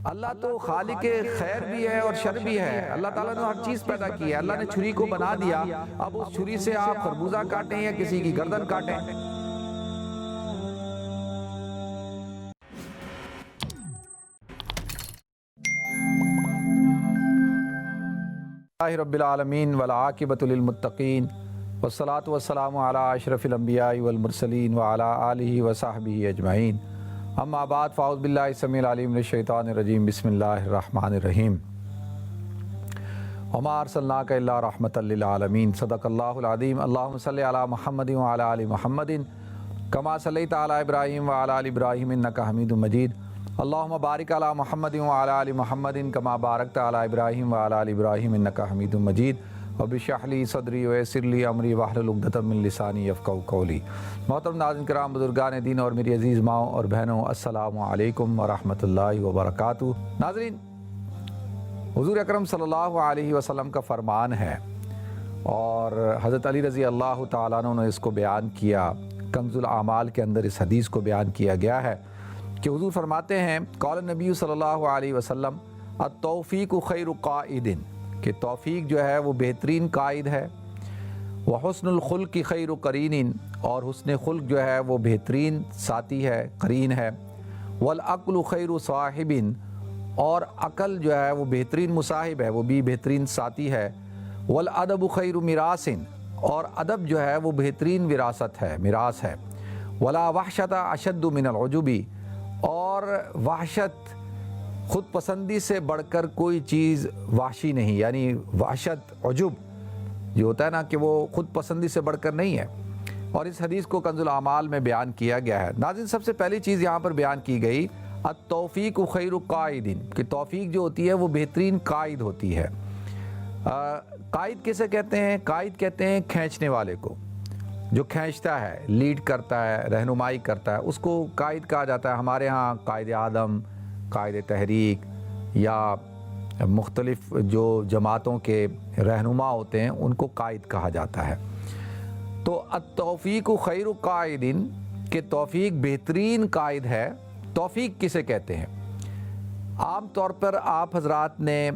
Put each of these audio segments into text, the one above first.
اللہ تو خالق خیر بھی ہے اور شر بھی ہے۔ اللہ تعالیٰ نے ہر چیز پیدا کی ہے۔ اللہ نے چھری کو بنا دیا، اب اس چھری سے آپ خربوزہ کاٹیں یا کسی کی گردن کاٹیں۔ رب العالمین والعاقبۃ للمتقین والصلاة والسلام علی اشرف الانبیاء والمرسلین وعلی آلہ وصحبہ اجمعین، اما بعد فاعوذ باللہ السمیع العلیم من الشیطان الرجیم، بسم اللہ الرحمن الرحیم۔ وما ارسلناک الا رحمۃ للعالمین، صدق اللہ العظیم۔ اللہم صلی علی محمد وعلی آل محمد کما صلیت علی ابراہیم وعلی آل ابراہیم انک حمید مجید۔ اللہم بارک علی محمد وعلی آل محمد کما بارکت علی ابراہیم وعلی آل ابراہیم انک حمید مجید۔ رب اشرح لی صدری ویسر لی امری واحلل عقدۃ من لسانی یفقہوا قولی۔ محترم ناظرین کرام، بزرگان دین اور میری عزیز ماؤں اور بہنوں، السلام علیکم ورحمۃ اللہ وبرکاتہ۔ ناظرین، حضور اکرم صلی اللہ علیہ وسلم کا فرمان ہے اور حضرت علی رضی اللہ تعالیٰ عنہ نے اس کو بیان کیا، کنز الاعمال کے اندر اس حدیث کو بیان کیا گیا ہے کہ حضور فرماتے ہیں، قال نبی صلی اللہ علیہ وسلم التوفیق خیر قائد، کہ توفیق جو ہے وہ بہترین قائد ہے، وحسن الخلق خیر قرین، اور حسن خلق جو ہے وہ بہترین ساتھی ہے، قرین ہے، والعقل خیر صاحب، اور عقل جو ہے وہ بہترین مصاحب ہے، وہ بھی بہترین ساتھی ہے، والادب خیر میراث، اور ادب جو ہے وہ بہترین وراثت ہے، میراث ہے، ولا وحشت اشد من العجب، اور وحشت خود پسندی سے بڑھ کر کوئی چیز وحشی نہیں، یعنی وحشت عجب جو ہوتا ہے نا کہ وہ خود پسندی سے بڑھ کر نہیں ہے، اور اس حدیث کو کنز الاعمال میں بیان کیا گیا ہے۔ ناظرین، سب سے پہلی چیز یہاں پر بیان کی گئی التوفیق خیر قائد، کہ توفیق جو ہوتی ہے وہ بہترین قائد ہوتی ہے۔ قائد کسے کہتے ہیں؟ قائد کہتے ہیں کھینچنے والے کو، جو کھینچتا ہے، لیڈ کرتا ہے، رہنمائی کرتا ہے، اس کو قائد کہا جاتا ہے۔ ہمارے ہاں قائد اعظم، قائد تحریک، یا مختلف جو جماعتوں کے رہنما ہوتے ہیں ان کو قائد کہا جاتا ہے۔ تو التوفیق خیر قائد، کہ توفیق بہترین قائد ہے۔ توفیق کسے کہتے ہیں؟ عام طور پر آپ حضرات نے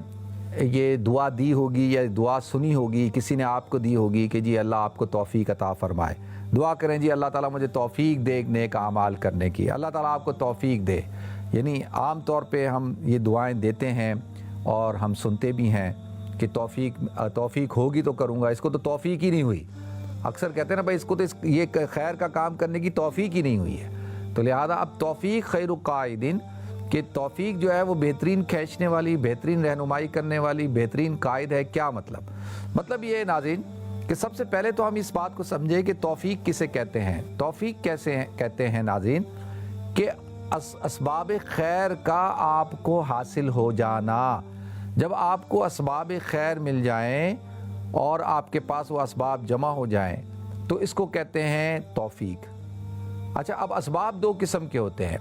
یہ دعا دی ہوگی یا دعا سنی ہوگی، کسی نے آپ کو دی ہوگی کہ جی اللہ آپ کو توفیق عطا فرمائے، دعا کریں جی اللہ تعالیٰ مجھے توفیق دے نیک اعمال کرنے کی، اللہ تعالیٰ آپ کو توفیق دے۔ یعنی عام طور پہ ہم یہ دعائیں دیتے ہیں اور ہم سنتے بھی ہیں کہ توفیق ہوگی تو کروں گا، اس کو تو توفیق ہی نہیں ہوئی۔ اکثر کہتے ہیں نا بھائی اس کو تو یہ خیر کا کام کرنے کی توفیق ہی نہیں ہوئی ہے۔ تو لہذا اب توفیق خیر قائدین، کہ توفیق جو ہے وہ بہترین کھینچنے والی، بہترین رہنمائی کرنے والی، بہترین قائد ہے۔ کیا مطلب یہ ہے ناظرین کہ سب سے پہلے تو ہم اس بات کو سمجھیں کہ توفیق کسے کہتے ہیں۔ توفیق کیسے کہتے ہیں ناظرین؟ کہ اسباب خیر کا آپ کو حاصل ہو جانا۔ جب آپ کو اسباب خیر مل جائیں اور آپ کے پاس وہ اسباب جمع ہو جائیں تو اس کو کہتے ہیں توفیق۔ اچھا، اب اسباب دو قسم کے ہوتے ہیں۔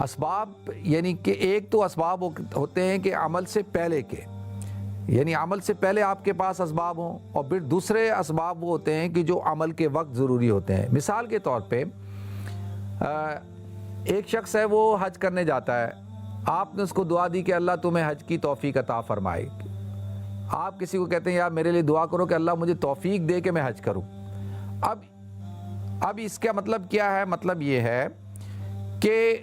اسباب یعنی کہ ایک تو اسباب ہوتے ہیں کہ عمل سے پہلے کے، یعنی عمل سے پہلے آپ کے پاس اسباب ہوں، اور پھر دوسرے اسباب وہ ہوتے ہیں کہ جو عمل کے وقت ضروری ہوتے ہیں۔ مثال کے طور پہ ایک شخص ہے وہ حج کرنے جاتا ہے، آپ نے اس کو دعا دی کہ اللہ تمہیں حج کی توفیق عطا فرمائے۔ آپ کسی کو کہتے ہیں یار میرے لیے دعا کرو کہ اللہ مجھے توفیق دے کہ میں حج کروں۔ اب اس کا مطلب کیا ہے؟ مطلب یہ ہے کہ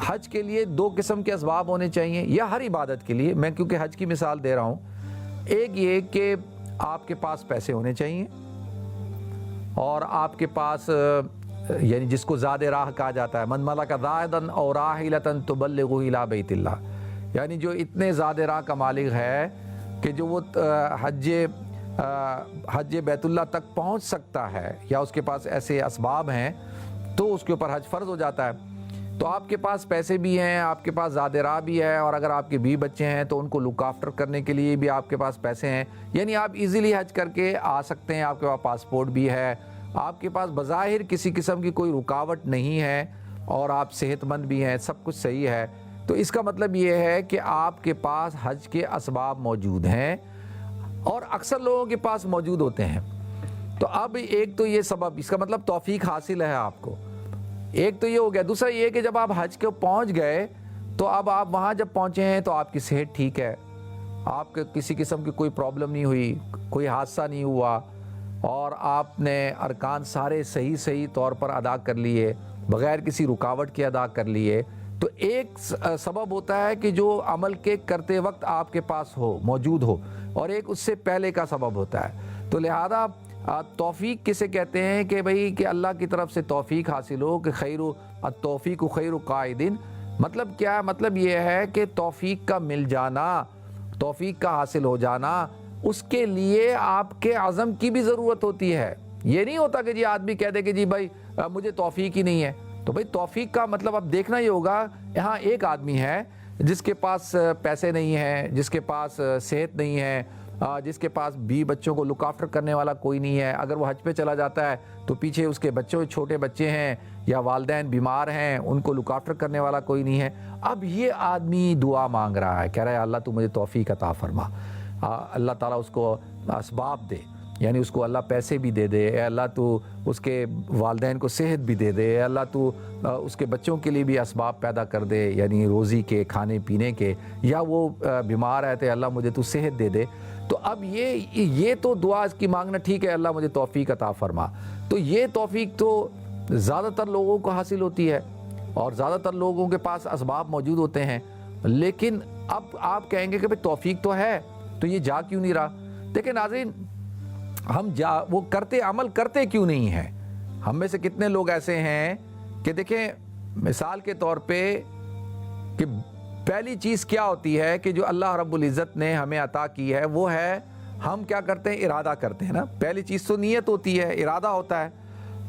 حج کے لیے دو قسم کے اسباب ہونے چاہیے، یا ہر عبادت کے لیے، میں کیونکہ حج کی مثال دے رہا ہوں۔ ایک یہ کہ آپ کے پاس پیسے ہونے چاہیے، اور آپ کے پاس یعنی جس کو زاد راہ کہا جاتا ہے، من ملک زائدن او راحلۃ تبلغہ الی بیت اللہ، یعنی جو اتنے زاد راہ کا مالک ہے کہ جو وہ حج بیت اللہ تک پہنچ سکتا ہے، یا اس کے پاس ایسے اسباب ہیں تو اس کے اوپر حج فرض ہو جاتا ہے۔ تو آپ کے پاس پیسے بھی ہیں، آپ کے پاس زاد راہ بھی ہے، اور اگر آپ کے بیوی بچے ہیں تو ان کو لک آفٹر کرنے کے لیے بھی آپ کے پاس پیسے ہیں، یعنی آپ ایزیلی حج کر کے آ سکتے ہیں، آپ کے پاس پاسپورٹ بھی ہے، آپ کے پاس بظاہر کسی قسم کی کوئی رکاوٹ نہیں ہے، اور آپ صحت مند بھی ہیں، سب کچھ صحیح ہے۔ تو اس کا مطلب یہ ہے کہ آپ کے پاس حج کے اسباب موجود ہیں، اور اکثر لوگوں کے پاس موجود ہوتے ہیں۔ تو اب ایک تو یہ سبب، اس کا مطلب توفیق حاصل ہے آپ کو، ایک تو یہ ہو گیا۔ دوسرا یہ کہ جب آپ حج کو پہنچ گئے تو اب آپ وہاں جب پہنچے ہیں تو آپ کی صحت ٹھیک ہے، آپ کے کسی قسم کی کوئی پرابلم نہیں ہوئی، کوئی حادثہ نہیں ہوا، اور آپ نے ارکان سارے صحیح طور پر ادا کر لیے، بغیر کسی رکاوٹ کے ادا کر لیے، تو ایک سبب ہوتا ہے کہ جو عمل کے کرتے وقت آپ کے پاس ہو، موجود ہو، اور ایک اس سے پہلے کا سبب ہوتا ہے۔ تو لہذا توفیق کسے کہتے ہیں کہ بھئی کہ اللہ کی طرف سے توفیق حاصل ہو، کہ خیر التوفیق خیر قائدین۔ مطلب کیا ہے؟ مطلب یہ ہے کہ توفیق کا مل جانا، توفیق کا حاصل ہو جانا، اس کے لیے آپ کے عزم کی بھی ضرورت ہوتی ہے۔ یہ نہیں ہوتا کہ جی آدمی کہہ دے کہ جی بھائی مجھے توفیق ہی نہیں ہے۔ تو بھائی توفیق کا مطلب اب دیکھنا یہ ہوگا، یہاں ایک آدمی ہے جس کے پاس پیسے نہیں ہیں، جس کے پاس صحت نہیں ہے، جس کے پاس بھی بچوں کو لک آفٹر کرنے والا کوئی نہیں ہے، اگر وہ حج پہ چلا جاتا ہے تو پیچھے اس کے بچوں چھوٹے بچے ہیں یا والدین بیمار ہیں، ان کو لک آفٹر کرنے والا کوئی نہیں ہے۔ اب یہ آدمی دعا مانگ رہا ہے، کہہ رہا ہے اللہ تو مجھے توفیق عطا فرما، اللہ تعالیٰ اس کو اسباب دے، یعنی اس کو اللہ پیسے بھی دے دے، اے اللہ تو اس کے والدین کو صحت بھی دے دے، اے اللہ تو اس کے بچوں کے لیے بھی اسباب پیدا کر دے، یعنی روزی کے، کھانے پینے کے، یا وہ بیمار ہے تو اللہ مجھے تو صحت دے دے۔ تو اب یہ تو دعا اس کی مانگنا ٹھیک ہے، اللہ مجھے توفیق عطا فرما، تو یہ توفیق تو زیادہ تر لوگوں کو حاصل ہوتی ہے اور زیادہ تر لوگوں کے پاس اسباب موجود ہوتے ہیں۔ لیکن اب آپ کہیں گے کہ بھئی توفیق تو ہے تو یہ جا کیوں نہیں رہا؟ دیکھیں ناظرین، ہم وہ عمل کرتے کیوں نہیں ہیں؟ ہم میں سے کتنے لوگ ایسے ہیں کہ دیکھیں مثال کے طور پہ کہ پہلی چیز کیا ہوتی ہے کہ جو اللہ رب العزت نے ہمیں عطا کی ہے وہ ہے ہم کیا کرتے ہیں؟ ارادہ کرتے ہیں نا۔ پہلی چیز تو نیت ہوتی ہے، ارادہ ہوتا ہے،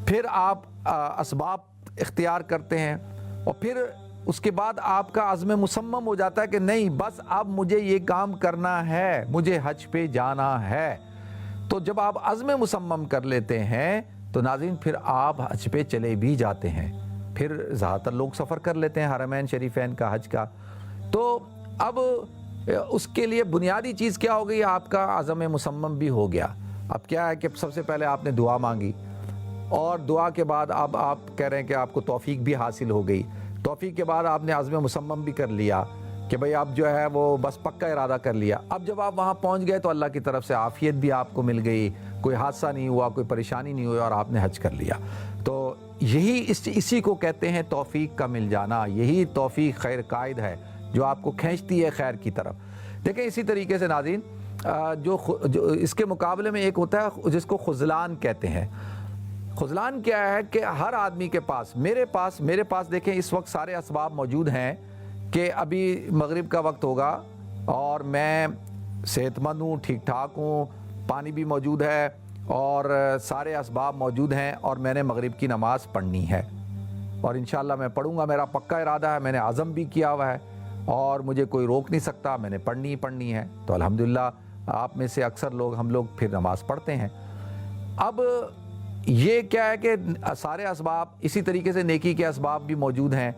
پھر آپ اسباب اختیار کرتے ہیں، اور پھر اس کے بعد آپ کا عزم مصمم ہو جاتا ہے کہ نہیں بس اب مجھے یہ کام کرنا ہے، مجھے حج پہ جانا ہے۔ تو جب آپ عزم مصمم کر لیتے ہیں تو ناظرین پھر آپ حج پہ چلے بھی جاتے ہیں، پھر زیادہ تر لوگ سفر کر لیتے ہیں حرمین شریفین کا، حج کا۔ تو اب اس کے لیے بنیادی چیز کیا ہو گئی؟ آپ کا عزم مصمم بھی ہو گیا۔ اب کیا ہے کہ سب سے پہلے آپ نے دعا مانگی، اور دعا کے بعد اب آپ کہہ رہے ہیں کہ آپ کو توفیق بھی حاصل ہو گئی، توفیق کے بعد آپ نے عزم مصمم بھی کر لیا کہ بھئی اب جو ہے وہ بس پکا ارادہ کر لیا۔ اب جب آپ وہاں پہنچ گئے تو اللہ کی طرف سے عافیت بھی آپ کو مل گئی، کوئی حادثہ نہیں ہوا، کوئی پریشانی نہیں ہوئی، اور آپ نے حج کر لیا۔ تو یہی اسی کو کہتے ہیں توفیق کا مل جانا، یہی توفیق خیر قائد ہے جو آپ کو کھینچتی ہے خیر کی طرف۔ دیکھیں اسی طریقے سے ناظرین جو اس کے مقابلے میں ایک ہوتا ہے جس کو خذلان کہتے ہیں۔ خذلان کیا ہے کہ ہر آدمی کے پاس، میرے پاس دیکھیں اس وقت سارے اسباب موجود ہیں کہ ابھی مغرب کا وقت ہوگا اور میں صحت مند ہوں، ٹھیک ٹھاک ہوں، پانی بھی موجود ہے اور سارے اسباب موجود ہیں، اور میں نے مغرب کی نماز پڑھنی ہے، اور انشاءاللہ میں پڑھوں گا، میرا پکا ارادہ ہے، میں نے عزم بھی کیا ہوا ہے اور مجھے کوئی روک نہیں سکتا، میں نے پڑھنی ہے۔ تو الحمدللہ آپ میں سے اکثر لوگ، ہم لوگ پھر نماز پڑھتے ہیں۔ اب یہ کیا ہے کہ سارے اسباب، اسی طریقے سے نیکی کے اسباب بھی موجود ہیں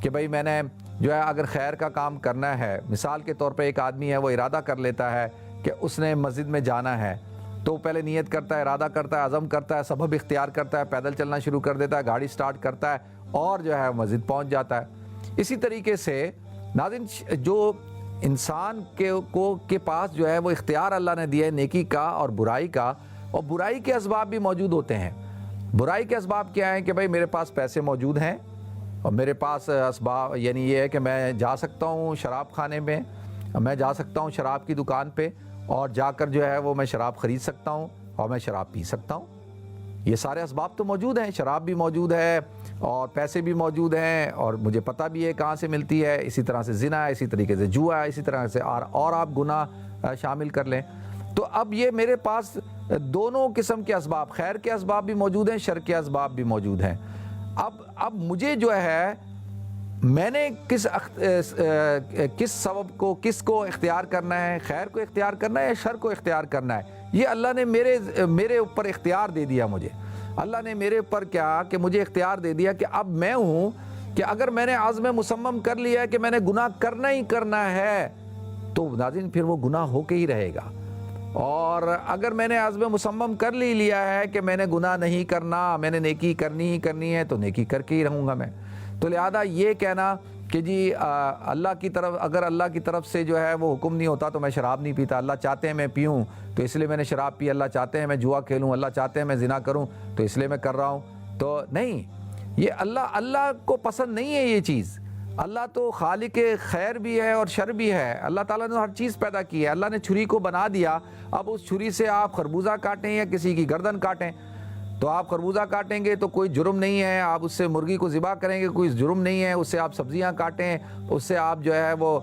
کہ بھئی میں نے جو ہے اگر خیر کا کام کرنا ہے، مثال کے طور پہ ایک آدمی ہے وہ ارادہ کر لیتا ہے کہ اس نے مسجد میں جانا ہے، تو پہلے نیت کرتا ہے، ارادہ کرتا ہے، عزم کرتا ہے، سبب اختیار کرتا ہے، پیدل چلنا شروع کر دیتا ہے، گاڑی سٹارٹ کرتا ہے اور جو ہے مسجد پہنچ جاتا ہے۔ اسی طریقے سے ناظرین جو انسان کے پاس جو ہے وہ اختیار اللہ نے دیا ہے نیکی کا اور برائی کا، اور برائی کے اسباب بھی موجود ہوتے ہیں۔ برائی کے اسباب کیا ہیں کہ بھئی میرے پاس پیسے موجود ہیں اور میرے پاس اسباب، یعنی یہ ہے کہ میں جا سکتا ہوں شراب خانے میں، میں جا سکتا ہوں شراب کی دکان پہ اور جا کر جو ہے وہ میں شراب خرید سکتا ہوں اور میں شراب پی سکتا ہوں۔ یہ سارے اسباب تو موجود ہیں، شراب بھی موجود ہے اور پیسے بھی موجود ہیں، اور مجھے پتہ بھی ہے کہاں سے ملتی ہے، اسی طرح سے زنا ہے، اسی طریقے سے جوا ہے، اسی طرح سے اور آپ گناہ شامل کر لیں۔ تو اب یہ میرے پاس دونوں قسم کے اسباب، خیر کے اسباب بھی موجود ہیں، شر کے اسباب بھی موجود ہیں۔ اب مجھے جو ہے میں نے کس سبب کو، کس کو اختیار کرنا ہے، خیر کو اختیار کرنا ہے یا شر کو اختیار کرنا ہے، یہ اللہ نے میرے اوپر اختیار دے دیا مجھے۔ اللہ نے میرے اوپر کیا کہ مجھے اختیار دے دیا کہ اب میں ہوں کہ اگر میں نے عزم مصمم کر لیا ہے کہ میں نے گناہ کرنا ہی کرنا ہے تو ناظرین پھر وہ گناہ ہو کے ہی رہے گا، اور اگر میں نے عزم مصمم کر لیا ہے کہ میں نے گناہ نہیں کرنا، میں نے نیکی کرنی ہی کرنی ہے تو نیکی کر کے ہی رہوں گا میں۔ تو لہذا یہ کہنا کہ جی اللہ کی طرف، اگر اللہ کی طرف سے جو ہے وہ حکم نہیں ہوتا تو میں شراب نہیں پیتا، اللہ چاہتے ہیں میں پیوں تو اس لیے میں نے شراب پی، اللہ چاہتے ہیں میں جوا کھیلوں، اللہ چاہتے ہیں میں زنا کروں تو اس لیے میں کر رہا ہوں. تو نہیں، یہ اللہ کو پسند نہیں ہے یہ چیز. اللہ تو خالق خیر بھی ہے اور شر بھی ہے. اللہ تعالیٰ نے ہر چیز پیدا کی ہے. اللہ نے چھری کو بنا دیا، اب اس چھری سے آپ خربوزہ کاٹیں یا کسی کی گردن کاٹیں تو آپ خربوزہ کاٹیں گے تو کوئی جرم نہیں ہے، آپ اس سے مرغی کو ذبح کریں گے کوئی جرم نہیں ہے، اس سے آپ سبزیاں کاٹیں اس سے آپ جو ہے وہ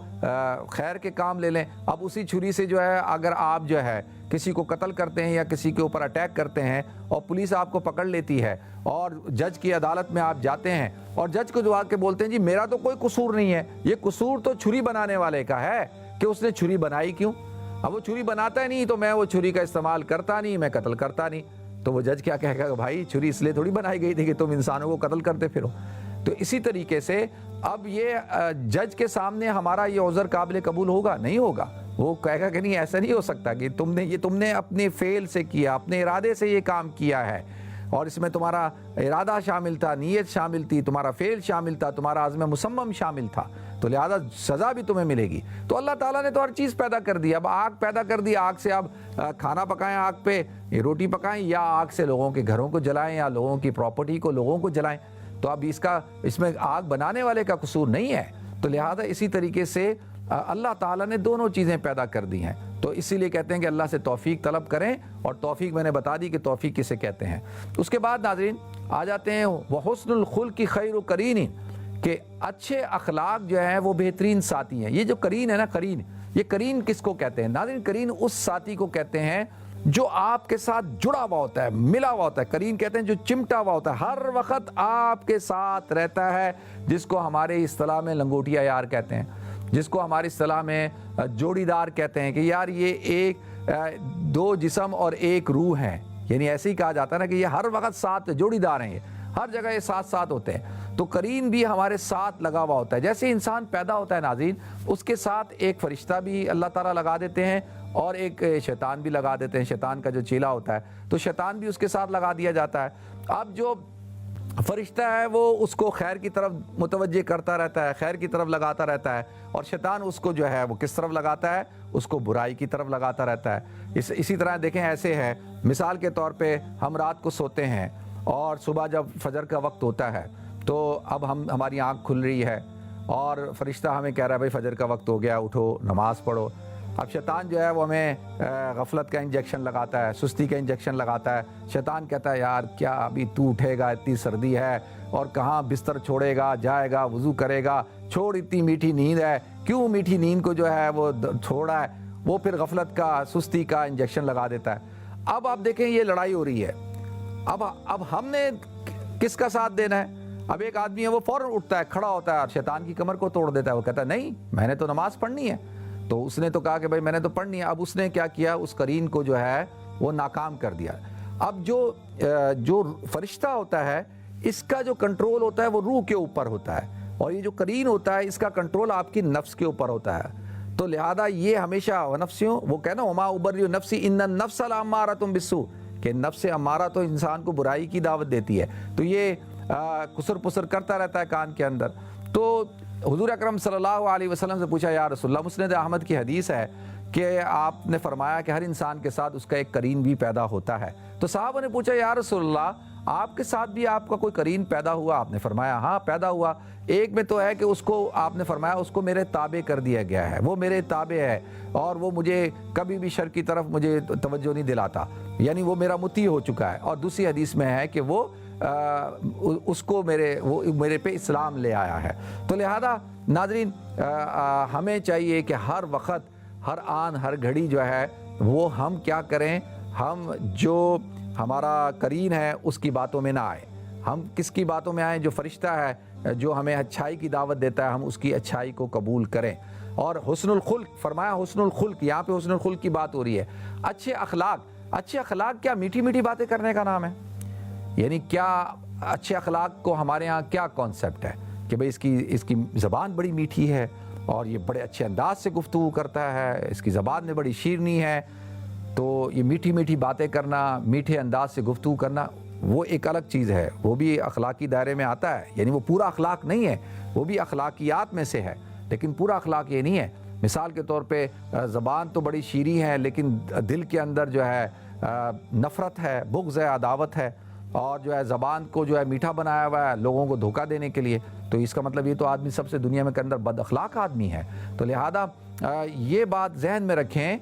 خیر کے کام لے لیں. اب اسی چھری سے جو ہے اگر آپ جو ہے کسی کو قتل کرتے ہیں یا کسی کے اوپر اٹیک کرتے ہیں اور پولیس آپ کو پکڑ لیتی ہے اور جج کی عدالت میں آپ جاتے ہیں اور جج کو جو آ کے بولتے ہیں جی میرا تو کوئی قصور نہیں ہے، یہ قصور تو چھری بنانے والے کا ہے کہ اس نے چھری بنائی کیوں. اب وہ چھری بناتا ہی نہیں تو میں وہ چھری کا استعمال کرتا نہیں، میں قتل کرتا نہیں، تو وہ جج کیا کہے گا کہ بھائی چھری اس لیے تھوڑی بنائی گئی تھی کہ تم انسانوں کو قتل کرتے پھرو. تو اسی طریقے سے اب یہ جج کے سامنے ہمارا یہ عذر قابل قبول ہوگا؟ نہیں ہوگا. وہ کہے گا کہ نہیں ایسا نہیں ہو سکتا کہ تم نے اپنے فعل سے کیا، اپنے ارادے سے یہ کام کیا ہے اور اس میں تمہارا ارادہ شامل تھا، نیت شامل تھی، تمہارا فعل شامل تھا، تمہارا عزم مصمم شامل تھا، تو لہذا سزا بھی تمہیں ملے گی. تو اللہ تعالیٰ نے تو ہر چیز پیدا کر دی. اب آگ پیدا کر دی، آگ سے اب کھانا پکائیں، آگ پہ روٹی پکائیں، یا آگ سے لوگوں کے گھروں کو جلائیں یا لوگوں کی پراپرٹی کو لوگوں کو جلائیں. تو اب اس میں آگ بنانے والے کا قصور نہیں ہے. تو لہذا اسی طریقے سے اللہ تعالیٰ نے دونوں چیزیں پیدا کر دی ہیں. تو اسی لیے کہتے ہیں کہ اللہ سے توفیق طلب کریں، اور توفیق میں نے بتا دی کہ توفیق کسے کہتے ہیں. اس کے بعد ناظرین آ جاتے ہیں وحسن الخلق خیر قرین، کہ اچھے اخلاق جو ہیں وہ بہترین ساتھی ہیں. یہ جو قرین ہے نا، قرین، یہ قرین کس کو کہتے ہیں ناظرین؟ قرین اس ساتھی کو کہتے ہیں جو آپ کے ساتھ جڑا ہوا ہوتا ہے، ملا ہوا ہوتا ہے. قرین کہتے ہیں جو چمٹا ہوا ہوتا ہے، ہر وقت آپ کے ساتھ رہتا ہے، جس کو ہمارے اصطلاح میں لنگوٹیا یار کہتے ہیں، جس کو ہماری اصطلاح میں جوڑی دار کہتے ہیں کہ یار یہ ایک دو جسم اور ایک روح ہیں. یعنی ایسے ہی کہا جاتا ہے نا کہ یہ ہر وقت ساتھ جوڑی دار ہیں، یہ ہر جگہ یہ ساتھ ساتھ ہوتے ہیں. تو قرین بھی ہمارے ساتھ لگا ہوا ہوتا ہے. جیسے انسان پیدا ہوتا ہے ناظرین، اس کے ساتھ ایک فرشتہ بھی اللہ تعالیٰ لگا دیتے ہیں اور ایک شیطان بھی لگا دیتے ہیں. شیطان کا جو چیلا ہوتا ہے تو شیطان بھی اس کے ساتھ لگا دیا جاتا ہے. اب جو فرشتہ ہے وہ اس کو خیر کی طرف متوجہ کرتا رہتا ہے، خیر کی طرف لگاتا رہتا ہے، اور شیطان اس کو جو ہے وہ کس طرف لگاتا ہے؟ اس کو برائی کی طرف لگاتا رہتا ہے. اسی طرح دیکھیں ایسے ہے، مثال کے طور پہ ہم رات کو سوتے ہیں اور صبح جب فجر کا وقت ہوتا ہے تو اب ہماری آنکھ کھل رہی ہے اور فرشتہ ہمیں کہہ رہا ہے بھائی فجر کا وقت ہو گیا، اٹھو نماز پڑھو. اب شیطان جو ہے وہ ہمیں غفلت کا انجیکشن لگاتا ہے، سستی کا انجیکشن لگاتا ہے. شیطان کہتا ہے یار کیا ابھی تو اٹھے گا، اتنی سردی ہے اور کہاں بستر چھوڑے گا، جائے گا وضو کرے گا، چھوڑ اتنی میٹھی نیند ہے، کیوں میٹھی نیند کو جو ہے وہ چھوڑا ہے. وہ پھر غفلت کا، سستی کا انجیکشن لگا دیتا ہے. اب آپ دیکھیں یہ لڑائی ہو رہی ہے، اب ہم نے کس کا ساتھ دینا ہے؟ اب ایک آدمی ہے وہ فوراً اٹھتا ہے، کھڑا ہوتا ہے اور شیطان کی کمر کو توڑ دیتا ہے. وہ کہتا ہے نہیں میں نے تو نماز پڑھنی ہے. تو اس نے تو کہا کہ بھائی میں نے تو پڑھنی ہے. اب اس نے کیا کیا؟ اس قرین کو جو ہے وہ ناکام کر دیا. اب جو فرشتہ ہوتا ہے اس کا جو کنٹرول ہوتا ہے وہ روح کے اوپر ہوتا ہے، اور یہ جو قرین ہوتا ہے اس کا کنٹرول آپ کی نفس کے اوپر ہوتا ہے. تو لہذا یہ ہمیشہ نفسیوں، وہ کہنا وما ابری نفسی ان النفس لامارۃ بالسوء، کہ نفس امارہ تو انسان کو برائی کی دعوت دیتی ہے. تو یہ کسر پسر کرتا رہتا ہے کان کے اندر. تو حضور اکرم صلی اللہ علیہ وسلم سے پوچھا یا رسول اللہ، مسند احمد کی حدیث ہے کہ آپ نے فرمایا کہ ہر انسان کے ساتھ اس کا ایک قرین بھی پیدا ہوتا ہے. تو صحابہ نے پوچھا یا رسول اللہ آپ کے ساتھ بھی آپ کا کوئی قرین پیدا ہوا؟ آپ نے فرمایا ہاں پیدا ہوا. ایک میں تو ہے کہ اس کو آپ نے فرمایا اس کو میرے تابع کر دیا گیا ہے، وہ میرے تابع ہے اور وہ مجھے کبھی بھی شر کی طرف مجھے توجہ نہیں دلاتا، یعنی وہ میرا مطیع ہو چکا ہے. اور دوسری حدیث میں ہے کہ وہ میرے پہ اسلام لے آیا ہے. تو لہذا ناظرین ہمیں چاہیے کہ ہر وقت، ہر آن، ہر گھڑی جو ہے وہ ہم کیا کریں؟ ہم جو ہمارا قرین ہے اس کی باتوں میں نہ آئیں. ہم کس کی باتوں میں آئیں؟ جو فرشتہ ہے، جو ہمیں اچھائی کی دعوت دیتا ہے، ہم اس کی اچھائی کو قبول کریں. اور حسن الخلق فرمایا، حسن الخلق، یہاں پہ حسن الخلق کی بات ہو رہی ہے. اچھے اخلاق کیا میٹھی میٹھی باتیں کرنے کا نام ہے؟ یعنی کیا اچھے اخلاق کو ہمارے ہاں کیا کانسیپٹ ہے کہ بھئی اس کی زبان بڑی میٹھی ہے اور یہ بڑے اچھے انداز سے گفتگو کرتا ہے، اس کی زبان میں بڑی شیرینی ہے. تو یہ میٹھی میٹھی باتیں کرنا، میٹھے انداز سے گفتگو کرنا، وہ ایک الگ چیز ہے، وہ بھی اخلاقی دائرے میں آتا ہے، یعنی وہ پورا اخلاق نہیں ہے، وہ بھی اخلاقیات میں سے ہے، لیکن پورا اخلاق یہ نہیں ہے۔ مثال کے طور پہ زبان تو بڑی شیریں ہے، لیکن دل کے اندر جو ہے نفرت ہے، بغض ہے، عداوت ہے، اور جو ہے زبان کو جو ہے میٹھا بنایا ہوا ہے لوگوں کو دھوکہ دینے کے لیے، تو اس کا مطلب یہ تو آدمی سب سے دنیا میں کے اندر بد اخلاق آدمی ہے۔ تو لہذا یہ بات ذہن میں رکھیں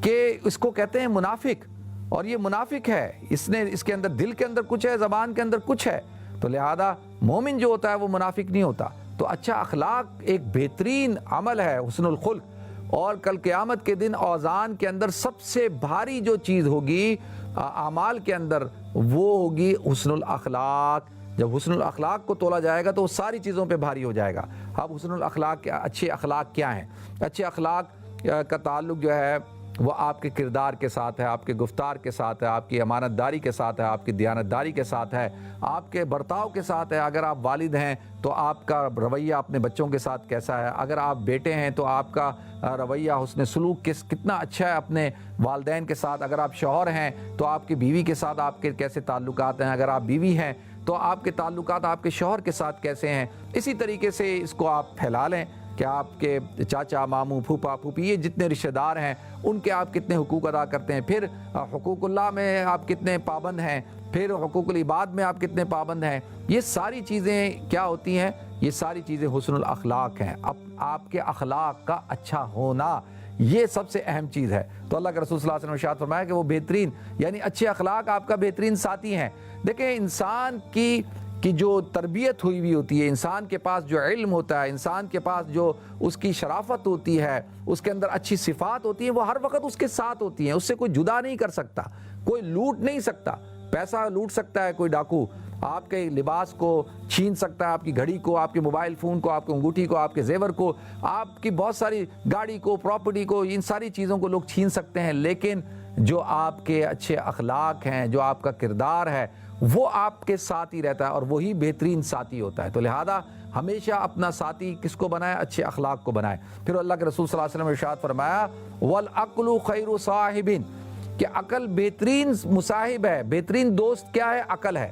کہ اس کو کہتے ہیں منافق، اور یہ منافق ہے، اس کے اندر دل کے اندر کچھ ہے، زبان کے اندر کچھ ہے، تو لہذا مومن جو ہوتا ہے وہ منافق نہیں ہوتا۔ تو اچھا اخلاق ایک بہترین عمل ہے، حسن الخلق، اور کل قیامت کے دن اوزان کے اندر سب سے بھاری جو چیز ہوگی اعمال کے اندر وہ ہوگی حسن الاخلاق۔ جب حسن الاخلاق کو تولا جائے گا تو وہ ساری چیزوں پہ بھاری ہو جائے گا۔ اب حسن الاخلاق، اچھے اخلاق کیا ہیں؟ اچھے اخلاق کا تعلق جو ہے وہ آپ کے کردار کے ساتھ ہے، آپ کے گفتار کے ساتھ ہے، آپ کی امانت داری کے ساتھ ہے، آپ کی دیانت داری کے ساتھ ہے، آپ کے برتاؤ کے ساتھ ہے۔ اگر آپ والد ہیں تو آپ کا رویہ اپنے بچوں کے ساتھ کیسا ہے، اگر آپ بیٹے ہیں تو آپ کا رویہ حسن سلوک کتنا اچھا ہے اپنے والدین کے ساتھ، اگر آپ شوہر ہیں تو آپ کی بیوی کے ساتھ آپ کے کیسے تعلقات ہیں، اگر آپ بیوی ہیں تو آپ کے تعلقات آپ کے شوہر کے ساتھ کیسے ہیں۔ اسی طریقے سے اس کو آپ پھیلا لیں کہ آپ کے چاچا، ماموں، پھوپھا، پھوپھی، یہ جتنے رشتہ دار ہیں ان کے آپ کتنے حقوق ادا کرتے ہیں، پھر حقوق اللہ میں آپ کتنے پابند ہیں، پھر حقوق العباد میں آپ کتنے پابند ہیں۔ یہ ساری چیزیں کیا ہوتی ہیں؟ یہ ساری چیزیں حسن الاخلاق ہیں۔ اب آپ کے اخلاق کا اچھا ہونا یہ سب سے اہم چیز ہے۔ تو اللہ کے رسول صلی اللہ علیہ وسلم نے ارشاد فرمایا کہ وہ بہترین، یعنی اچھے اخلاق آپ کا بہترین ساتھی ہیں۔ دیکھیں انسان کی جو تربیت ہوئی ہوتی ہے، انسان کے پاس جو علم ہوتا ہے، انسان کے پاس جو اس کی شرافت ہوتی ہے، اس کے اندر اچھی صفات ہوتی ہیں، وہ ہر وقت اس کے ساتھ ہوتی ہیں، اس سے کوئی جدا نہیں کر سکتا، کوئی لوٹ نہیں سکتا۔ پیسہ لوٹ سکتا ہے کوئی ڈاکو، آپ کے لباس کو چھین سکتا ہے، آپ کی گھڑی کو، آپ کے موبائل فون کو، آپ کی انگوٹھی کو، آپ کے زیور کو، آپ کی بہت ساری گاڑی کو، پراپرٹی کو، ان ساری چیزوں کو لوگ چھین سکتے ہیں، لیکن جو آپ کے اچھے اخلاق ہیں، جو آپ کا کردار ہے، وہ آپ کے ساتھ ہی رہتا ہے، اور وہی بہترین ساتھی ہوتا ہے۔ تو لہذا ہمیشہ اپنا ساتھی کس کو بنائے؟ اچھے اخلاق کو بنائے۔ پھر اللہ کے رسول صلی اللہ علیہ وسلم نے ارشاد فرمایا وَالْعَقْلُ خَيْرُ صَاحِبٍ، کہ عقل بہترین مصاحب ہے، بہترین دوست کیا ہے؟ عقل ہے۔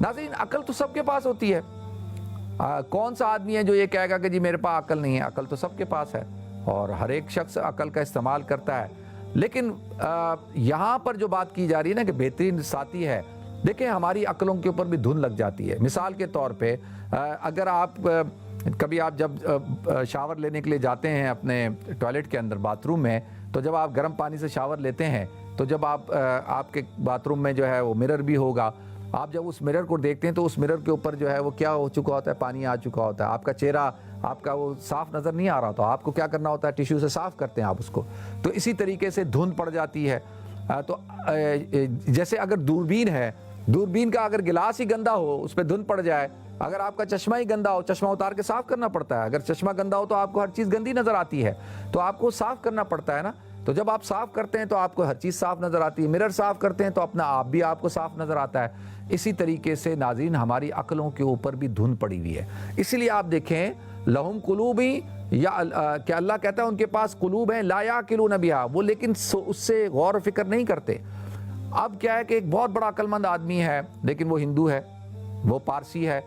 ناظرین عقل تو سب کے پاس ہوتی ہے، کون سا آدمی ہے جو یہ کہے گا کہ جی میرے پاس عقل نہیں ہے؟ عقل تو سب کے پاس ہے، اور ہر ایک شخص عقل کا استعمال کرتا ہے۔ لیکن یہاں پر جو بات کی جا رہی ہے نا کہ بہترین ساتھی ہے، دیکھیں ہماری عقلوں کے اوپر بھی دھن لگ جاتی ہے۔ مثال کے طور پہ اگر آپ کبھی آپ جب شاور لینے کے لیے جاتے ہیں اپنے ٹوائلٹ کے اندر، باتھ روم میں، تو جب آپ گرم پانی سے شاور لیتے ہیں تو جب آپ کے باتھ روم میں جو ہے وہ مرر بھی ہوگا، آپ جب اس مرر کو دیکھتے ہیں تو اس مرر کے اوپر جو ہے وہ کیا ہو چکا ہوتا ہے؟ پانی آ چکا ہوتا ہے، آپ کا چہرہ آپ کا وہ صاف نظر نہیں آ رہا، تو آپ کو کیا کرنا ہوتا ہے؟ ٹیشو سے صاف کرتے ہیں آپ اس کو۔ تو اسی طریقے سے دھند پڑ جاتی ہے۔ تو جیسے اگر دوربین ہے، دوربین کا اگر گلاس ہی گندا ہو، اس پہ دھند پڑ جائے، اگر آپ کا چشمہ ہی گندا ہو، چشمہ اتار کے صاف کرنا پڑتا ہے۔ اگر چشمہ گندا ہو تو آپ کو ہر چیز گندی نظر آتی ہے، تو آپ کو صاف کرنا پڑتا ہے نا۔ تو جب آپ صاف کرتے ہیں تو آپ کو ہر چیز صاف نظر آتی ہے، مرر صاف کرتے ہیں تو اپنا آپ بھی آپ کو صاف نظر آتا ہے۔ اسی طریقے سے ناظرین ہماری عقلوں کے اوپر بھی دھن پڑی ہوئی ہے۔ اس لیے آپ دیکھیں لہم قلوب، یا کہ اللہ کہتا ہے ان کے پاس قلوب ہیں لا یعقلون بہا، وہ لیکن اس سے غور و فکر نہیں کرتے۔ اب کیا ہے کہ ایک بہت بڑا عقل مند آدمی ہے، لیکن وہ ہندو ہے، وہ پارسی ہے،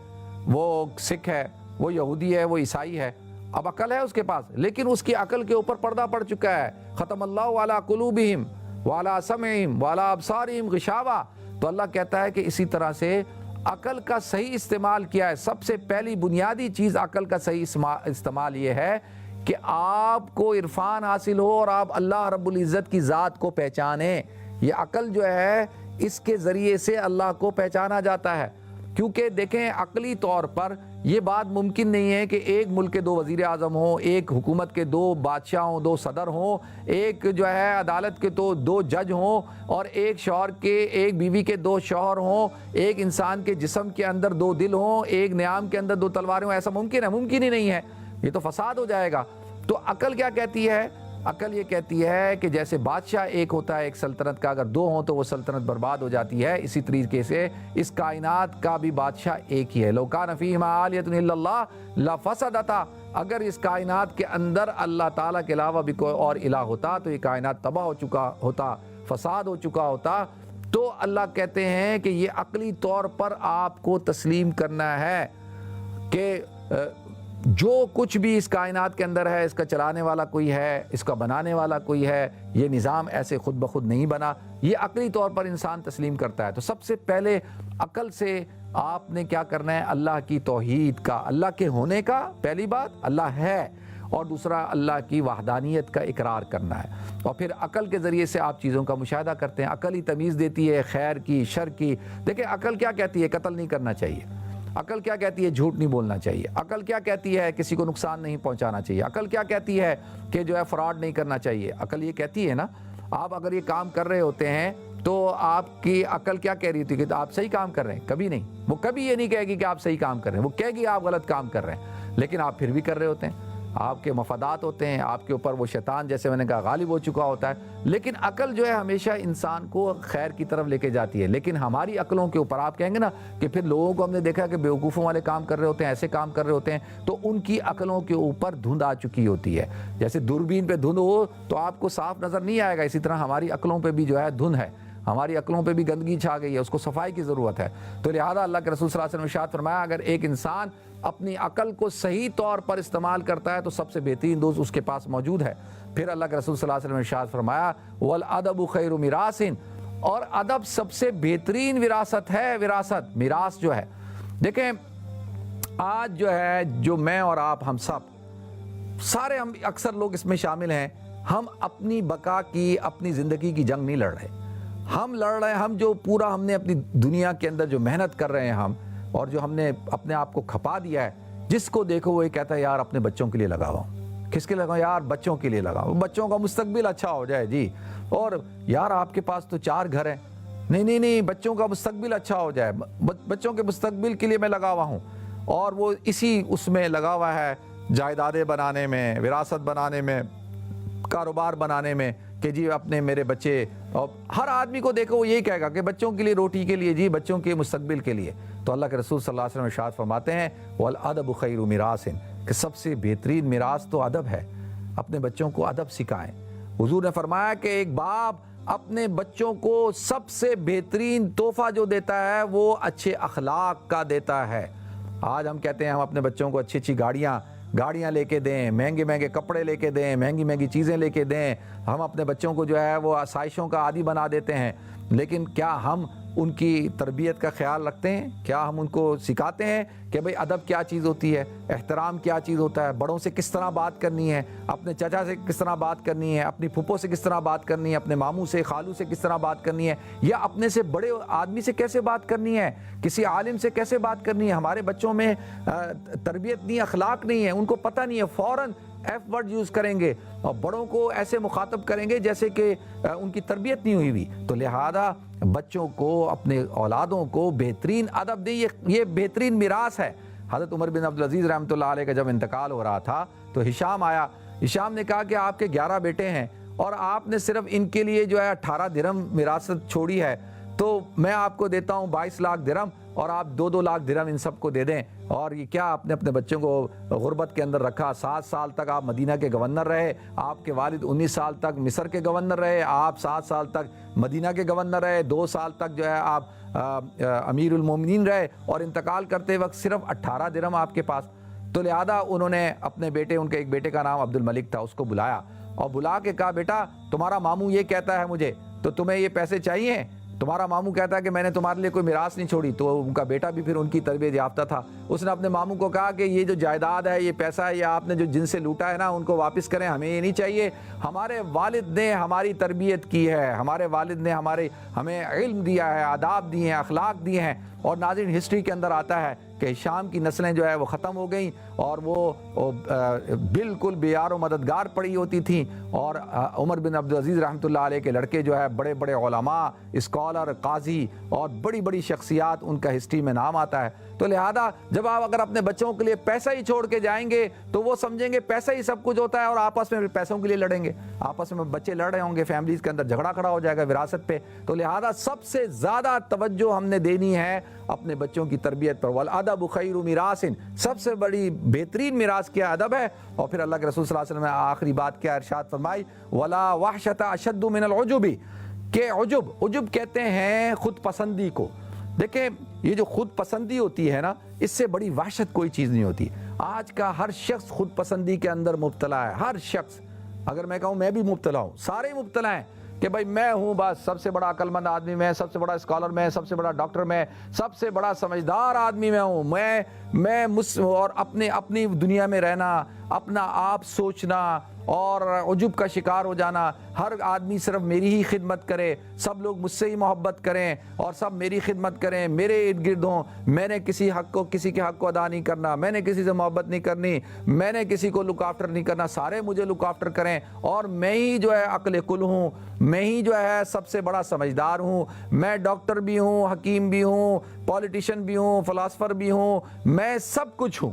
وہ سکھ ہے، وہ یہودی ہے، وہ عیسائی ہے، اب عقل ہے اس کے پاس، لیکن اس کی عقل کے اوپر پردہ پڑ چکا ہے۔ ختم اللہ علی قلوبہم وعلی سمعہم وعلی ابصارہم غشاوہ۔ تو اللہ کہتا ہے کہ اسی طرح سے عقل کا صحیح استعمال کیا ہے۔ سب سے پہلی بنیادی چیز عقل کا صحیح استعمال یہ ہے کہ آپ کو عرفان حاصل ہو اور آپ اللہ رب العزت کی ذات کو پہچانیں۔ یہ عقل جو ہے اس کے ذریعے سے اللہ کو پہچانا جاتا ہے، کیونکہ دیکھیں عقلی طور پر یہ بات ممکن نہیں ہے کہ ایک ملک کے 2 وزیر اعظم ہوں، ایک حکومت کے 2 بادشاہ ہوں، 2 صدر ہوں، ایک جو ہے عدالت کے 2 جج ہوں، اور ایک شوہر کے، ایک بیوی کے 2 شوہر ہوں، ایک انسان کے جسم کے اندر 2 دل ہوں، ایک نیام کے اندر 2 تلواریں ہوں۔ ایسا ممکن ہے؟ ممکن ہی نہیں ہے، یہ تو فساد ہو جائے گا۔ تو عقل کیا کہتی ہے؟ عقل یہ کہتی ہے کہ جیسے بادشاہ ایک ہوتا ہے ایک سلطنت کا، اگر 2 ہوں تو وہ سلطنت برباد ہو جاتی ہے، اسی طریقے سے اس کائنات کا بھی بادشاہ ایک ہی ہے۔ لو کان فیہما آلیۃ الا اللہ لفسدتا، اگر اس کائنات کے اندر اللہ تعالیٰ کے علاوہ بھی کوئی اور الہ ہوتا تو یہ کائنات تباہ ہو چکا ہوتا، فساد ہو چکا ہوتا۔ تو اللہ کہتے ہیں کہ یہ عقلی طور پر آپ کو تسلیم کرنا ہے کہ جو کچھ بھی اس کائنات کے اندر ہے اس کا چلانے والا کوئی ہے، اس کا بنانے والا کوئی ہے، یہ نظام ایسے خود بخود نہیں بنا، یہ عقلی طور پر انسان تسلیم کرتا ہے۔ تو سب سے پہلے عقل سے آپ نے کیا کرنا ہے؟ اللہ کی توحید کا، اللہ کے ہونے کا، پہلی بات اللہ ہے، اور دوسرا اللہ کی وحدانیت کا اقرار کرنا ہے۔ اور پھر عقل کے ذریعے سے آپ چیزوں کا مشاہدہ کرتے ہیں، عقل ہی تمیز دیتی ہے خیر کی، شر کی۔ دیکھیں عقل کیا کہتی ہے؟ قتل نہیں کرنا چاہیے۔ عقل کیا کہتی ہے؟ جھوٹ نہیں بولنا چاہیے۔ عقل کیا کہتی ہے؟ کسی کو نقصان نہیں پہنچانا چاہیے۔ عقل کیا کہتی ہے؟ کہ جو ہے فراڈ نہیں کرنا چاہیے۔ عقل یہ کہتی ہے نا، آپ اگر یہ کام کر رہے ہوتے ہیں تو آپ کی عقل کیا کہہ رہی تھی کہ آپ صحیح کام کر رہے ہیں؟ کبھی نہیں، وہ کبھی یہ نہیں کہے گی کہ آپ صحیح کام کر رہے ہیں، وہ کہے گی آپ غلط کام کر رہے ہیں، لیکن آپ پھر بھی کر رہے ہوتے ہیں۔ آپ کے مفادات ہوتے ہیں، آپ کے اوپر وہ شیطان جیسے میں نے کہا غالب ہو چکا ہوتا ہے، لیکن عقل جو ہے ہمیشہ انسان کو خیر کی طرف لے کے جاتی ہے۔ لیکن ہماری عقلوں کے اوپر آپ کہیں گے نا کہ پھر لوگوں کو ہم نے دیکھا کہ بیوقوفوں والے کام کر رہے ہوتے ہیں، ایسے کام کر رہے ہوتے ہیں، تو ان کی عقلوں کے اوپر دھند آ چکی ہوتی ہے۔ جیسے دوربین پہ دھند ہو تو آپ کو صاف نظر نہیں آئے گا، اسی طرح ہماری عقلوں پہ بھی جو ہے دھند ہے، ہماری عقلوں پہ بھی گندگی چھا گئی ہے، اس کو صفائی کی ضرورت ہے۔ تو لہذا اللہ کے رسول صلی اللہ علیہ وسلم نے ارشاد فرمایا اگر ایک انسان اپنی عقل کو صحیح طور پر استعمال کرتا ہے تو سب سے بہترین دوست اس کے پاس موجود ہے۔ پھر اللہ کے رسول صلی اللہ علیہ وسلم نے ارشاد فرمایا وَالْأَدَبُ خَيْرُ مِرَاثٍ، اور ادب سب سے بہترین وراثت ہے۔ وراثت، میراث جو ہے، دیکھیں آج جو ہے جو میں اور آپ ہم سب سارے ہم اکثر لوگ اس میں شامل ہیں، ہم اپنی بقا کی، اپنی زندگی کی جنگ نہیں لڑ رہے، ہم لڑ رہے ہیں، ہم جو پورا ہم نے اپنی دنیا کے اندر جو محنت کر رہے ہیں ہم، اور جو ہم نے اپنے آپ کو کھپا دیا ہے، جس کو دیکھو وہ یہ کہتا ہے یار اپنے بچوں کے لیے لگاؤ۔ کس کے لگاؤ؟ یار بچوں کے لیے لگاؤ، بچوں کا مستقبل اچھا ہو جائے جی۔ اور یار آپ کے پاس تو 4 گھر ہیں، نہیں بچوں کا مستقبل اچھا ہو جائے، بچوں کے مستقبل کے لیے میں لگا ہوا ہوں۔ اور وہ اسی اس میں لگا ہوا ہے، جائیدادیں بنانے میں، وراثت بنانے میں، کاروبار بنانے میں، کہ جی اپنے میرے بچے، اور ہر آدمی کو دیکھو وہ یہی کہے گا کہ بچوں کے لیے، روٹی کے لیے، جی بچوں کے مستقبل کے لیے۔ تو اللہ کے رسول صلی اللہ علیہ وسلم ارشاد فرماتے ہیں وَالْأَدَبُ خَيْرُ مِرَاثٍ، کہ سب سے بہترین میراث تو ادب ہے، اپنے بچوں کو ادب سکھائیں۔ حضور نے فرمایا کہ ایک باپ اپنے بچوں کو سب سے بہترین تحفہ جو دیتا ہے وہ اچھے اخلاق کا دیتا ہے۔ آج ہم کہتے ہیں ہم اپنے بچوں کو اچھی اچھی گاڑیاں لے کے دیں، مہنگے کپڑے لے کے دیں، مہنگی چیزیں لے کے دیں، ہم اپنے بچوں کو جو ہے وہ آسائشوں کا عادی بنا دیتے ہیں، لیکن کیا ہم ان کی تربیت کا خیال رکھتے ہیں؟ کیا ہم ان کو سکھاتے ہیں کہ بھئی ادب کیا چیز ہوتی ہے، احترام کیا چیز ہوتا ہے، بڑوں سے کس طرح بات کرنی ہے، اپنے چچا سے کس طرح بات کرنی ہے، اپنی پھپھو سے کس طرح بات کرنی ہے، اپنے ماموں سے، خالو سے کس طرح بات کرنی ہے، یا اپنے سے بڑے آدمی سے کیسے بات کرنی ہے، کسی عالم سے کیسے بات کرنی ہے؟ ہمارے بچوں میں تربیت نہیں، اخلاق نہیں ہے، ان کو پتہ نہیں ہے، فوراً ایف ورڈ یوز کریں گے اور بڑوں کو ایسے مخاطب کریں گے جیسے کہ ان کی تربیت نہیں ہوئی۔ تو لہذا بچوں کو، اپنے اولادوں کو بہترین ادب دیں، یہ بہترین میراث ہے۔ حضرت عمر بن عبدالعزیز رحمۃ اللہ علیہ کا جب انتقال ہو رہا تھا تو ہشام آیا، ہشام نے کہا کہ آپ کے 11 بیٹے ہیں اور آپ نے صرف ان کے لیے جو ہے 18 درہم میراثت چھوڑی ہے، تو میں آپ کو دیتا ہوں 22 لاکھ درہم، اور آپ 2 لاکھ درہم ان سب کو دے دیں۔ اور یہ کیا، آپ نے اپنے بچوں کو غربت کے اندر رکھا، 7 سال تک آپ مدینہ کے گورنر رہے، آپ کے والد 19 سال تک مصر کے گورنر رہے، آپ 7 سال تک مدینہ کے گورنر رہے، 2 سال تک جو ہے آپ امیر المومنین رہے، اور انتقال کرتے وقت صرف 18 درہم آپ کے پاس۔ تو لہذا انہوں نے اپنے بیٹے، ان کے ایک بیٹے کا نام عبد الملک تھا، اس کو بلایا اور بلا کے کہا بیٹا تمہارا ماموں یہ کہتا ہے مجھے، تو تمہیں یہ پیسے چاہیے؟ تمہارا ماموں کہتا ہے کہ میں نے تمہارے لیے کوئی میراث نہیں چھوڑی۔ تو ان کا بیٹا بھی پھر ان کی تربیت یافتہ تھا، اس نے اپنے ماموں کو کہا کہ یہ جو جائیداد ہے، یہ پیسہ ہے، یا آپ نے جو جن سے لوٹا ہے نا، ان کو واپس کریں، ہمیں یہ نہیں چاہیے۔ ہمارے والد نے ہماری تربیت کی ہے، ہمارے والد نے ہمیں علم دیا ہے، آداب دیے ہیں، اخلاق دیے ہیں۔ اور ناظرین ہسٹری کے اندر آتا ہے کہ ہشام کی نسلیں جو ہے وہ ختم ہو گئیں، اور وہ بالکل بے یار و مددگار پڑی ہوتی تھیں، اور عمر بن عبدالعزیز رحمۃ اللہ علیہ کے لڑکے جو ہے بڑے بڑے علماء، اسکالر، قاضی اور بڑی بڑی شخصیات، ان کا ہسٹری میں نام آتا ہے۔ تو لہذا جب آپ اگر اپنے بچوں کے لیے پیسہ ہی چھوڑ کے جائیں گے تو وہ سمجھیں گے پیسہ ہی سب کچھ ہوتا ہے، اور آپس میں پیسوں کے لیے لڑیں گے، آپس میں بچے لڑ رہے ہوں گے، فیملیز کے اندر جھگڑا کھڑا ہو جائے گا وراثت پہ۔ تو لہذا سب سے زیادہ توجہ ہم نے دینی ہے اپنے بچوں کی تربیت پر۔ وَالْأَدَبُ خَيْرُ مِرَاثٍ، سب سے بڑی بہترین میراث کیا ادب ہے۔ اور پھر اللہ کے رسول صلی اللہ علیہ وسلم نے آخری بات کیا ارشاد فرمائی وَلَا وَحْشَةَ أَشَدُّ مِنَ الْعُجُبِ، کہ عجب کہتے ہیں خود پسندی کو۔ دیکھیں یہ جو خود پسندی ہوتی ہے نا، اس سے بڑی وحشت کوئی چیز نہیں ہوتی۔ آج کا ہر شخص خود پسندی کے اندر مبتلا ہے، ہر شخص۔ اگر میں کہوں میں بھی مبتلا ہوں، سارے مبتلا ہیں کہ بھائی میں ہوں بس سب سے بڑا عقل مند آدمی میں، سب سے بڑا اسکالر میں، سب سے بڑا ڈاکٹر میں، سب سے بڑا سمجھدار آدمی میں ہوں، میں اور اپنی دنیا میں رہنا، اپنا آپ سوچنا اور عجب کا شکار ہو جانا، ہر آدمی صرف میری ہی خدمت کرے، سب لوگ مجھ سے ہی محبت کریں اور سب میری خدمت کریں، میرے ارد گرد ہوں، میں نے کسی کے حق کو ادا نہیں کرنا، میں نے کسی سے محبت نہیں کرنی، میں نے کسی کو لک آفٹر نہیں کرنا، سارے مجھے لک آفٹر کریں، اور میں ہی جو ہے عقل کل ہوں، میں ہی جو ہے سب سے بڑا سمجھدار ہوں، میں ڈاکٹر بھی ہوں، حکیم بھی ہوں، پولیٹیشین بھی ہوں، فلاسفر بھی ہوں، میں سب کچھ ہوں،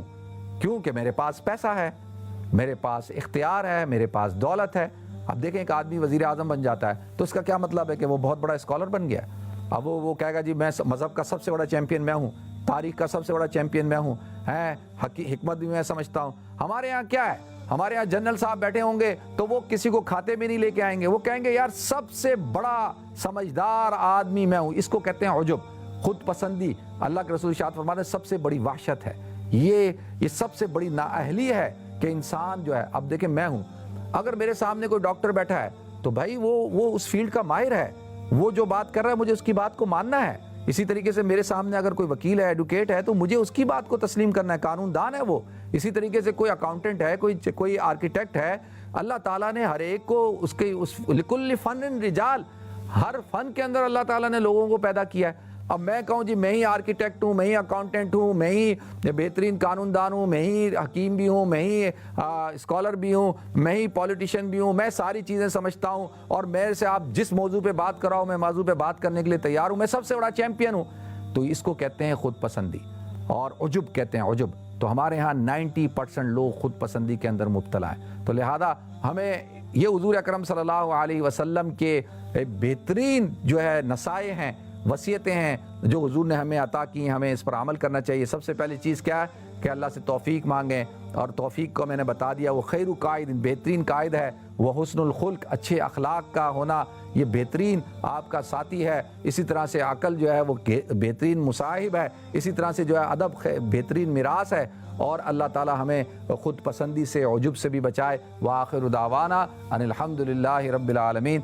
کیونکہ میرے پاس پیسہ ہے، میرے پاس اختیار ہے، میرے پاس دولت ہے۔ اب دیکھیں ایک آدمی وزیر اعظم بن جاتا ہے تو اس کا کیا مطلب ہے کہ وہ بہت بڑا اسکالر بن گیا؟ اب وہ کہے گا جی میں مذہب کا سب سے بڑا چیمپئن میں ہوں، تاریخ کا سب سے بڑا چیمپئن میں ہوں، حکمت بھی میں سمجھتا ہوں۔ ہمارے یہاں کیا ہے، ہمارے یہاں جنرل صاحب بیٹھے ہوں گے تو وہ کسی کو کھاتے میں نہیں لے کے آئیں گے، وہ کہیں گے یار سب سے بڑا سمجھدار آدمی میں ہوں۔ اس کو کہتے ہیں عجب، خود پسندی۔ اللہ کے رسول ارشاد فرماتے ہیں سب سے بڑی وحشت ہے یہ سب سے بڑی نااہلی ہے کہ انسان جو ہے، اب دیکھیں میں ہوں، اگر میرے سامنے کوئی ڈاکٹر بیٹھا ہے تو بھائی وہ اس فیلڈ کا ماہر ہے، وہ جو بات کر رہا ہے مجھے اس کی بات کو ماننا ہے۔ اسی طریقے سے میرے سامنے اگر کوئی وکیل ہے، ایڈوکیٹ ہے، تو مجھے اس کی بات کو تسلیم کرنا ہے، قانون دان ہے وہ۔ اسی طریقے سے کوئی اکاؤنٹنٹ ہے، کوئی آرکیٹیکٹ ہے، اللہ تعالیٰ نے ہر ایک کو لکل فن رجال، ہر فن کے اندر اللہ تعالیٰ نے لوگوں کو پیدا کیا ہے۔ اب میں کہوں جی میں ہی آرکیٹیکٹ ہوں، میں ہی اکاؤنٹنٹ ہوں، میں ہی بہترین قانون دان ہوں، میں ہی حکیم بھی ہوں، میں ہی اسکالر بھی ہوں، میں ہی پولیٹیشین بھی ہوں، میں ساری چیزیں سمجھتا ہوں، اور میرے سے آپ جس موضوع پہ بات کراؤ میں موضوع پہ بات کرنے کے لیے تیار ہوں، میں سب سے بڑا چیمپئن ہوں، تو اس کو کہتے ہیں خود پسندی، اور عجب کہتے ہیں عجب۔ تو ہمارے ہاں 90% لوگ خود پسندی کے اندر مبتلا ہیں۔ تو لہذا ہمیں یہ حضور اکرم صلی اللہ علیہ وسلم کے بہترین جو ہے نصائح ہیں، وصیتیں ہیں جو حضور نے ہمیں عطا کی، ہمیں اس پر عمل کرنا چاہیے۔ سب سے پہلی چیز کیا ہے کہ اللہ سے توفیق مانگیں، اور توفیق کو میں نے بتا دیا، وہ خیر قائد، بہترین قائد ہے، وہ حسن الخلق، اچھے اخلاق کا ہونا، یہ بہترین آپ کا ساتھی ہے۔ اسی طرح سے عقل جو ہے وہ بہترین مصاحب ہے، اسی طرح سے جو ہے ادب بہترین میراث ہے، اور اللہ تعالی ہمیں خود پسندی سے، عجب سے بھی بچائے۔ وآخر دعوانا ان الحمد للہ رب العالمین۔